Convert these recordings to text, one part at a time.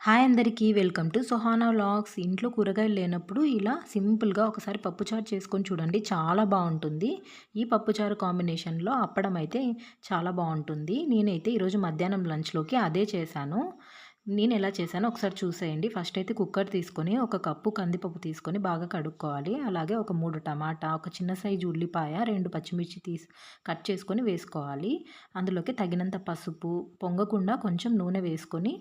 Hi అందరికీ welcome to సోహానా vlogs. ఇంట్లో కూరగాయలు లేనప్పుడు ఇలా సింపుల్‌గా ఒకసారి పప్పుచారు చేసుకొని చూడండి. చాలా బావుంటుంది. ఈ పప్పుచారు కాంబినేషన్‌లో అప్పడం అయితే చాలా బావుంటుంది. నేనైతే ఈరోజు మధ్యాహ్నం లంచ్‌లోకి అదే చేశాను. నేనెలా చేశానో ఒకసారి చూసేయండి. ఫస్ట్ అయితే కుక్కర్ తీసుకొని ఒక కప్పు కందిపప్పు తీసుకొని బాగా కడుక్కోవాలి. అలాగే ఒక 3 టమాటా, ఒక చిన్న సైజు ఉల్లిపాయ, 2 పచ్చిమిర్చి కట్ చేసుకొని వేసుకోవాలి. అందులోకి తగినంత పసుపు, పొంగకుండా కొంచెం నూనె వేసుకొని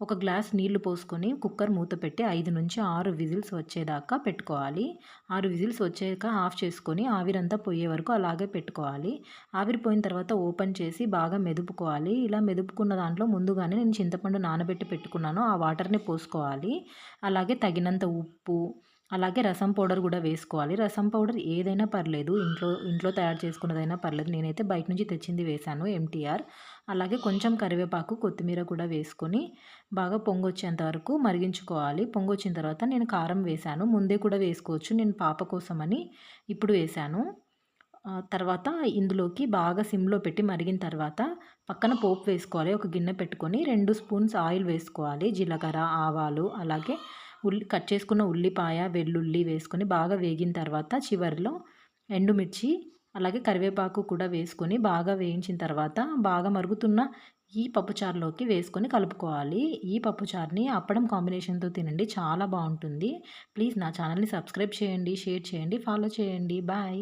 ఒక గ్లాస్ నీళ్లు పోసుకొని కుక్కర్ మూత పెట్టి 5-6 విజిల్స్ వచ్చేదాకా పెట్టుకోవాలి. 6 విజిల్స్ వచ్చాక ఆఫ్ చేసుకొని ఆవిరంతా పోయే వరకు అలాగే పెట్టుకోవాలి. ఆవిరి పోయిన తర్వాత ఓపెన్ చేసి బాగా మెదుపుకోవాలి. ఇలా మెదుపుకున్న దాంట్లో ముందుగానే నేను చింతపండు నానబెట్టి పెట్టుకున్నాను. ఆ వాటర్‌ని పోసుకోవాలి. అలాగే తగినంత ఉప్పు, అలాగే రసం పౌడర్ కూడా వేసుకోవాలి. రసం పౌడర్ ఏదైనా పర్లేదు. ఇంట్లో ఇంట్లో తయారు చేసుకున్నదైనా పర్లేదు. నేనైతే బయట నుంచి తెచ్చింది వేశాను ఎంటీఆర్. అలాగే కొంచెం కరివేపాకు, కొత్తిమీర కూడా వేసుకొని బాగా పొంగొచ్చేంత వరకు మరిగించుకోవాలి. పొంగొచ్చిన తర్వాత నేను కారం వేశాను. ముందే కూడా వేసుకోవచ్చు. నేను పాప కోసమని ఇప్పుడు వేశాను. తర్వాత ఇందులోకి బాగా సిమ్‌లో పెట్టి మరిగిన తర్వాత పక్కన పోపు వేసుకోవాలి. ఒక గిన్నె పెట్టుకొని 2 స్పూన్స్ ఆయిల్ వేసుకోవాలి. జీలకర్ర, ఆవాలు, అలాగే కట్ చేసుకున్న ఉల్లిపాయ, వెల్లుల్లి వేసుకొని బాగా వేగిన తర్వాత చివరిలో ఎండుమిర్చి, అలాగే కరివేపాకు కూడా వేసుకొని బాగా వేయించిన తర్వాత బాగా మరుగుతున్న ఈ పప్పుచారులోకి వేసుకొని కలుపుకోవాలి. ఈ పప్పుచారుని అప్పడం కాంబినేషన్‌తో తినండి. చాలా బావుంటుంది. ప్లీజ్ నా ఛానల్‌ని సబ్స్క్రైబ్ చేయండి, షేర్ చేయండి, ఫాలో చేయండి. బాయ్.